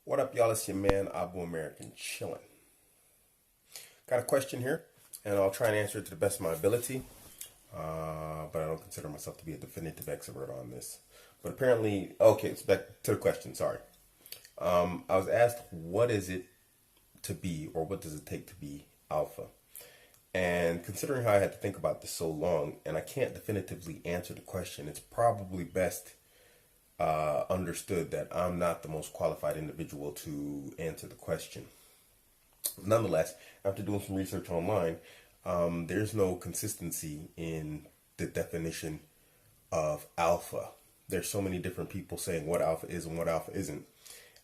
What up, y'all? It's your man, Abuamerican, chilling. Got a question here, and I'll try and answer it to the best of my ability. But I don't consider myself to be a definitive expert on this. But apparently, okay, it's back to the question. Sorry. I was asked, what is it to be, or what does it take to be alpha? And considering how I had to think about this so long, and I can't definitively answer the question, it's probably best understood that I'm not the most qualified individual to answer the question. Nonetheless, after doing some research online, there's no consistency in the definition of alpha. There's so many different people saying what alpha is and what alpha isn't.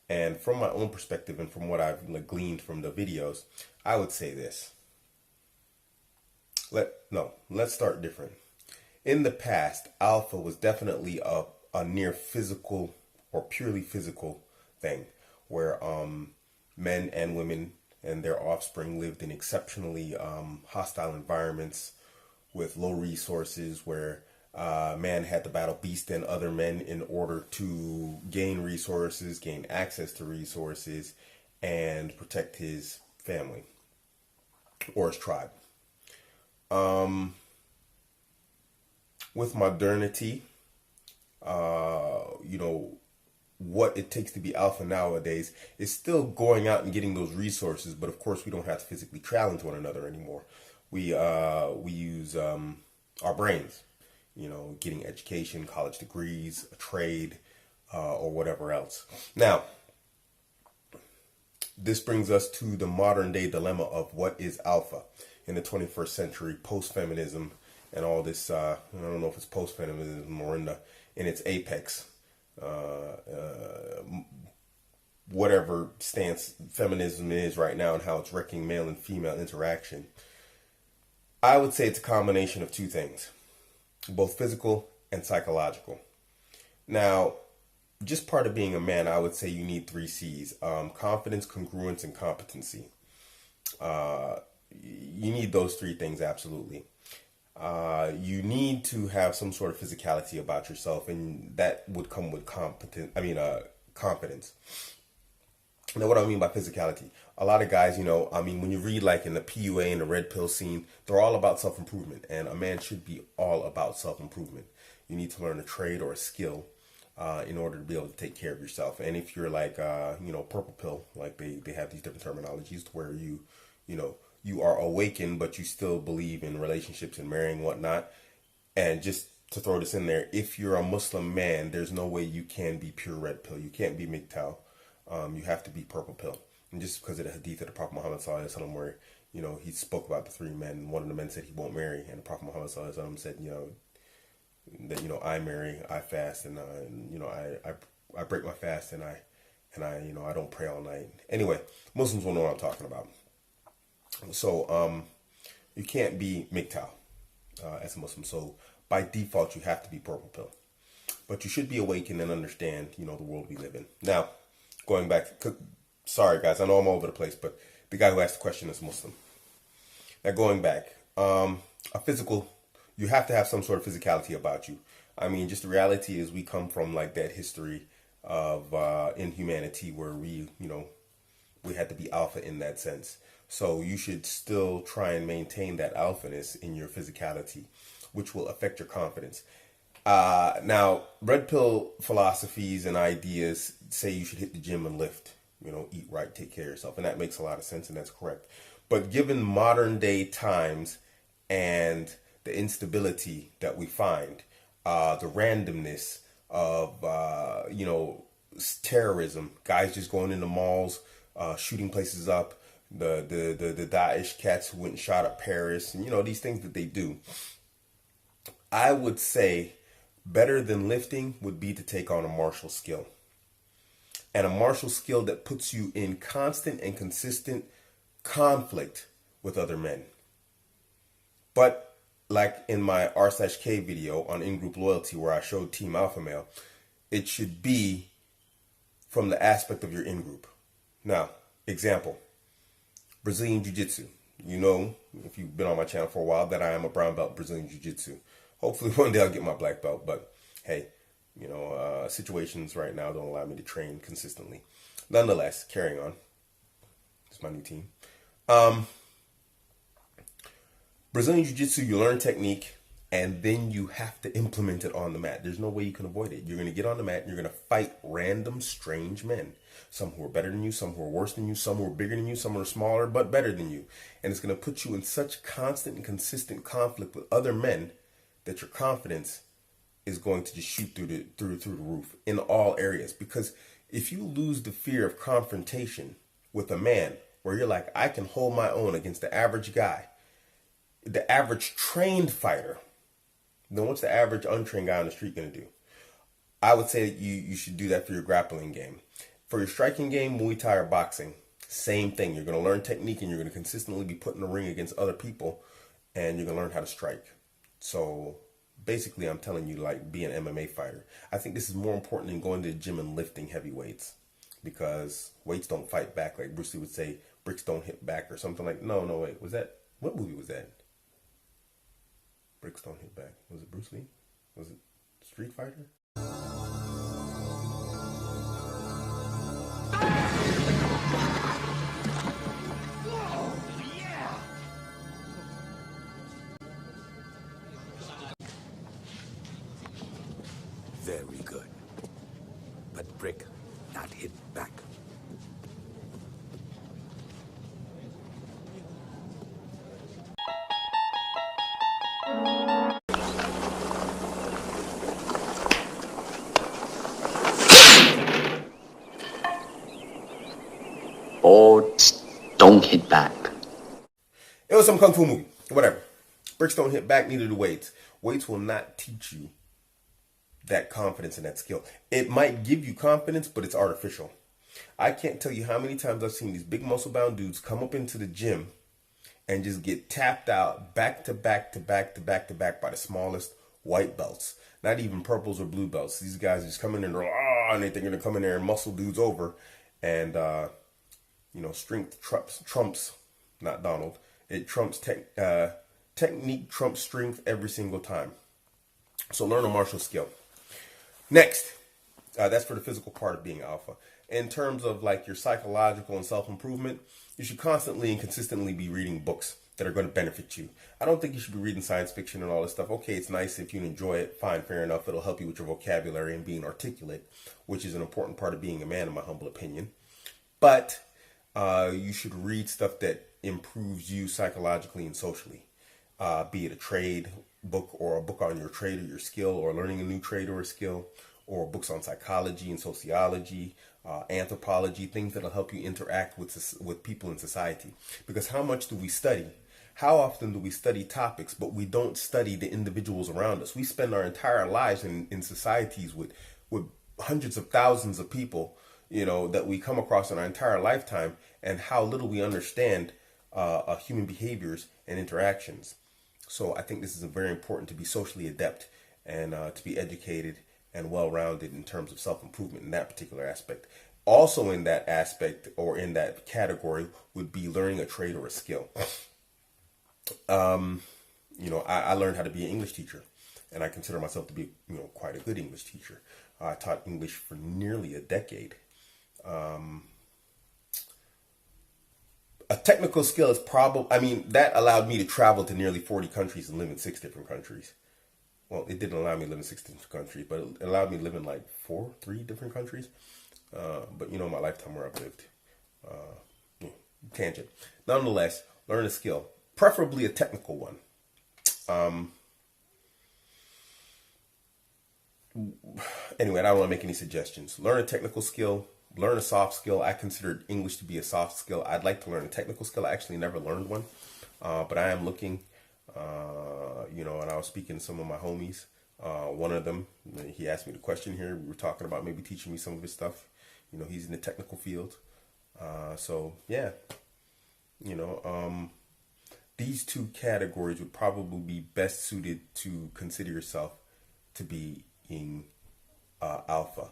And from my own perspective and from what I've gleaned from the videos, I would say this. Let's start different. In the past, alpha was definitely a near physical or purely physical thing where men and women and their offspring lived in exceptionally hostile environments with low resources where man had to battle beast and other men in order to gain resources, gain access to resources, and protect his family or his tribe. With modernity, what it takes to be alpha nowadays is still going out and getting those resources, but of course we don't have to physically challenge one another anymore. We use our brains, getting education, college degrees, a trade, or whatever else. Now, this brings us to the modern day dilemma of what is alpha in the 21st century, post-feminism and all this. I don't know if it's post-feminism or in its apex. Whatever stance feminism is right now and how it's wrecking male and female interaction. I would say it's a combination of two things, both physical and psychological. Now, just part of being a man, I would say you need 3 C's: confidence, congruence, and competency. You need those 3 things, absolutely. You need to have some sort of physicality about yourself, and that would come with confidence. Now, what do I mean by physicality? A lot of guys, when you read like in the PUA and the red pill scene, they're all about self-improvement, and a man should be all about self-improvement. You need to learn a trade or a skill in order to be able to take care of yourself. And if you're like, purple pill, like they have these different terminologies to where you are awakened, but you still believe in relationships and marrying and whatnot. And just to throw this in there, if you're a Muslim man, there's no way you can be pure red pill. You can't be MGTOW. You have to be purple pill. And just because of the hadith of the Prophet Muhammad sallallahu alaihi wasallam, where he spoke about the 3 men. One of the men said he won't marry, and the Prophet Muhammad sallallahu alaihi wasallam said that I marry, I fast, and I break my fast, and I don't pray all night. Anyway, Muslims will know what I'm talking about. So you can't be MGTOW as a Muslim. So by default, you have to be purple pill. But you should be awakened and understand, the world we live in. Now, going back, sorry guys, I know I'm all over the place, but the guy who asked the question is Muslim. Now going back, you have to have some sort of physicality about you. I mean, just the reality is we come from like that history of inhumanity where we had to be alpha in that sense. So you should still try and maintain that alphaness in your physicality, which will affect your confidence. Now, red pill philosophies and ideas say you should hit the gym and lift, eat right, take care of yourself. And that makes a lot of sense, and that's correct. But given modern day times and the instability that we find, the randomness of, terrorism, guys just going into malls, shooting places up, the Daesh cats who went and shot up Paris, and these things that they do. I would say better than lifting would be to take on a martial skill. And a martial skill that puts you in constant and consistent conflict with other men. But like in my R/K video on in-group loyalty where I showed Team Alpha Male, it should be from the aspect of your in-group. Now, example. Brazilian Jiu-Jitsu. If you've been on my channel for a while, that I am a brown belt Brazilian Jiu-Jitsu. Hopefully one day I'll get my black belt, but hey, situations right now don't allow me to train consistently. Nonetheless, carrying on. It's my new team. Um, Brazilian Jiu Jitsu, you learn technique and then you have to implement it on the mat. There's no way you can avoid it. You're going to get on the mat and you're going to fight random, strange men. Some who are better than you, some who are worse than you, some who are bigger than you, some who are smaller but better than you. And it's going to put you in such constant and consistent conflict with other men that your confidence is going to just shoot through the roof in all areas. Because if you lose the fear of confrontation with a man where you're like, I can hold my own against the average guy, the average trained fighter, then what's the average untrained guy on the street going to do? I would say that you should do that for your grappling game. For your striking game, Muay Thai or boxing, same thing. You're going to learn technique and you're going to consistently be put in the ring against other people and you're going to learn how to strike. So basically, I'm telling you, like, be an MMA fighter. I think this is more important than going to the gym and lifting heavy weights, because weights don't fight back. Like Bruce Lee would say, bricks don't hit back or something like. No, wait. Was that, what movie was that? Bricks don't hit back. Was it Bruce Lee? Was it Street Fighter? Very good. But brick not hit back. Boards don't hit back. It was some kung fu movie. Whatever. Bricks don't hit back, neither do weights. Weights will not teach you that confidence and that skill. It might give you confidence, but it's artificial. I can't tell you how many times I've seen these big muscle bound dudes come up into the gym and just get tapped out back to back to back to back to back by the smallest white belts. Not even purples or blue belts. These guys just come in and and they think they're gonna come in there and muscle dudes over. And strength trumps, not Donald. It trumps technique trumps strength every single time. So learn a martial skill. Next, that's for the physical part of being alpha. In terms of like your psychological and self-improvement, you should constantly and consistently be reading books that are going to benefit you. I don't think you should be reading science fiction and all this stuff. Okay, it's nice if you enjoy it. Fine, fair enough. It'll help you with your vocabulary and being articulate, which is an important part of being a man, in my humble opinion. But you should read stuff that improves you psychologically and socially. Be it a trade book or a book on your trade or your skill, or learning a new trade or a skill, or books on psychology and sociology, anthropology, things that'll help you interact with people in society. Because how much do we study? How often do we study topics, but we don't study the individuals around us? We spend our entire lives in societies with hundreds of thousands of people, that we come across in our entire lifetime, and how little we understand human behaviors and interactions. So I think this is very important to be socially adept and to be educated and well-rounded in terms of self-improvement in that particular aspect. Also in that aspect, or in that category, would be learning a trade or a skill. I learned how to be an English teacher, and I consider myself to be, quite a good English teacher. I taught English for nearly a decade. A technical skill is that allowed me to travel to nearly 40 countries and live in 6 different countries. Well, it didn't allow me to live in 6 different countries, but it allowed me to live in like 3 different countries. But my lifetime where I've lived. Tangent. Nonetheless, learn a skill, preferably a technical one. Anyway, I don't want to make any suggestions. Learn a technical skill. Learn a soft skill. I consider English to be a soft skill. I'd like to learn a technical skill. I actually never learned one, but I am looking. And I was speaking to some of my homies. One of them, he asked me the question here. We were talking about maybe teaching me some of his stuff. He's in the technical field. So yeah, these 2 categories would probably be best suited to consider yourself to be in alpha.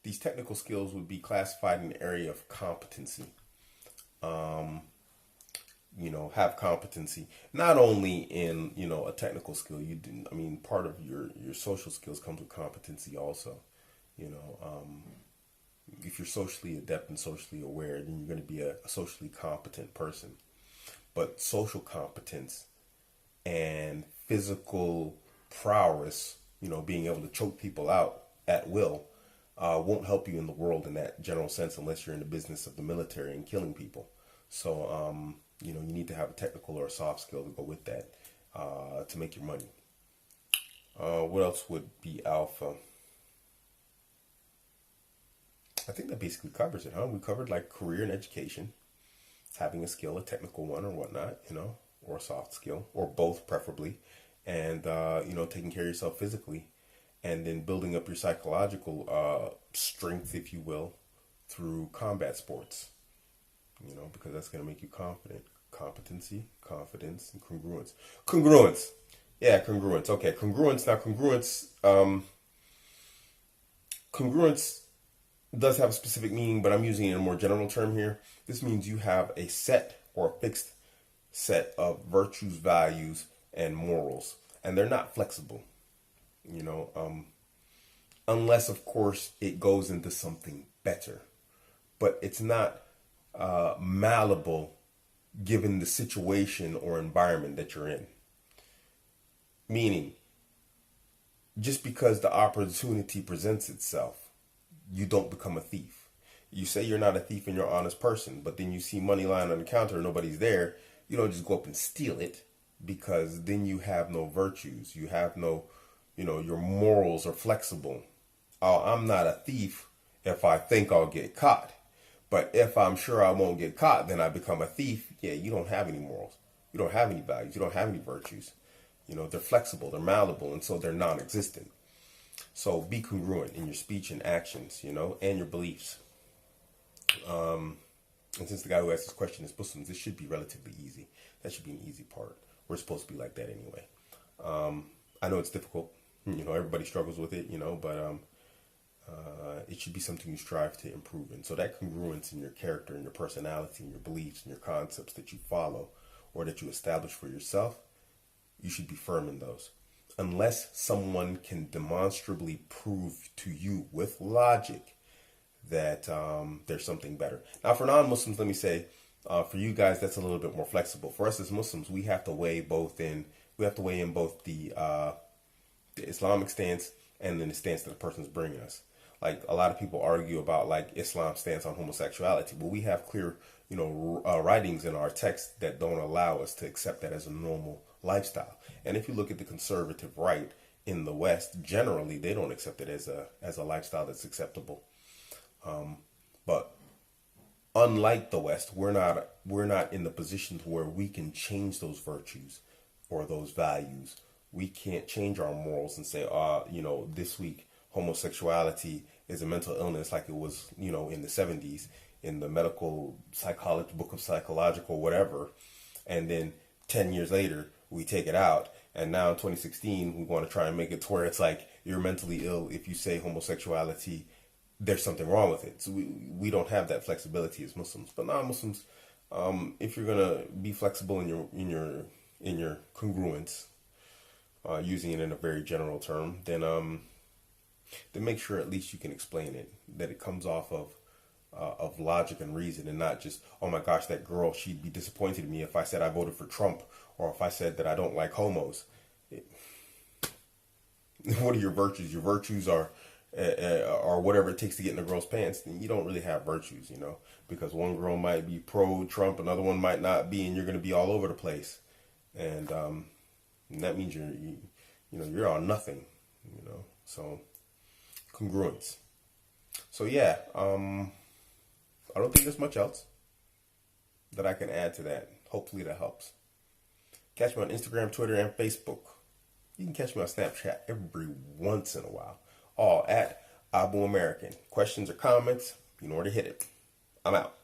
These technical skills would be classified in the area of competency. Have competency not only in a technical skill. Part of your social skills comes with competency also. if you're socially adept and socially aware, then you're going to be a socially competent person. But social competence and physical prowess, being able to choke people out at will, won't help you in the world in that general sense unless you're in the business of the military and killing people. So, you need to have a technical or a soft skill to go with that to make your money. What else would be alpha? I think that basically covers it, huh? We covered like career and education, having a skill, a technical one or whatnot, or a soft skill, or both preferably, and, taking care of yourself physically, and then building up your psychological strength, if you will, through combat sports, because that's going to make you confident. Competency, confidence, and congruence. Congruence. Yeah, congruence. Okay, congruence. Now, congruence does have a specific meaning, but I'm using it in a more general term here. This means you have a set or a fixed set of virtues, values, and morals, and they're not flexible, unless, of course, it goes into something better. But it's not malleable given the situation or environment that you're in. Meaning, just because the opportunity presents itself, you don't become a thief. You say you're not a thief and you're an honest person, but then you see money lying on the counter and nobody's there. You don't just go up and steal it, because then you have no virtues. You have no, your morals are flexible. Oh, I'm not a thief if I think I'll get caught. But if I'm sure I won't get caught, then I become a thief. Yeah, you don't have any morals. You don't have any values. You don't have any virtues. They're flexible, they're malleable, and so they're non-existent. So be congruent in your speech and actions, and your beliefs. And since the guy who asked this question is Muslim, this should be relatively easy. That should be an easy part. We're supposed to be like that anyway. I know it's difficult. Everybody struggles with it, but it should be something you strive to improve in. So that congruence in your character and your personality and your beliefs and your concepts that you follow or that you establish for yourself, you should be firm in those. Unless someone can demonstrably prove to you with logic that there's something better. Now, for non-Muslims, let me say, for you guys, that's a little bit more flexible. For us as Muslims, we have to weigh both in. We have to weigh in both the Islamic stance and then the stance that the person's bringing us. Like a lot of people argue about like Islam's stance on homosexuality, but we have clear, writings in our text that don't allow us to accept that as a normal lifestyle. And if you look at the conservative right in the West, generally they don't accept it as a lifestyle that's acceptable. But unlike the West, we're not in the position to where we can change those virtues or those values. We can't change our morals and say, this week homosexuality is a mental illness like it was, in the 70s in the medical psychology book of psychological whatever, and then 10 years later we take it out, and now in 2016 we want to try and make it to where it's like you're mentally ill if you say homosexuality, there's something wrong with it. So we don't have that flexibility as Muslims. But non-Muslims, if you're gonna be flexible in your congruence, using it in a very general term, then make sure at least you can explain it, that it comes off of logic and reason, and not just, oh my gosh, that girl, she'd be disappointed in me if I said I voted for Trump, or if I said that I don't like homos. What are your virtues? Your virtues are whatever it takes to get in a girl's pants. Then you don't really have virtues, because one girl might be pro-Trump, another one might not be, and you're going to be all over the place, and that means you're on nothing, So congruence. So yeah, I don't think there's much else that I can add to that. Hopefully that helps. Catch me on Instagram, Twitter, and Facebook. You can catch me on Snapchat every once in a while. All at Abuamerican. Questions or comments, you know where to hit it. I'm out.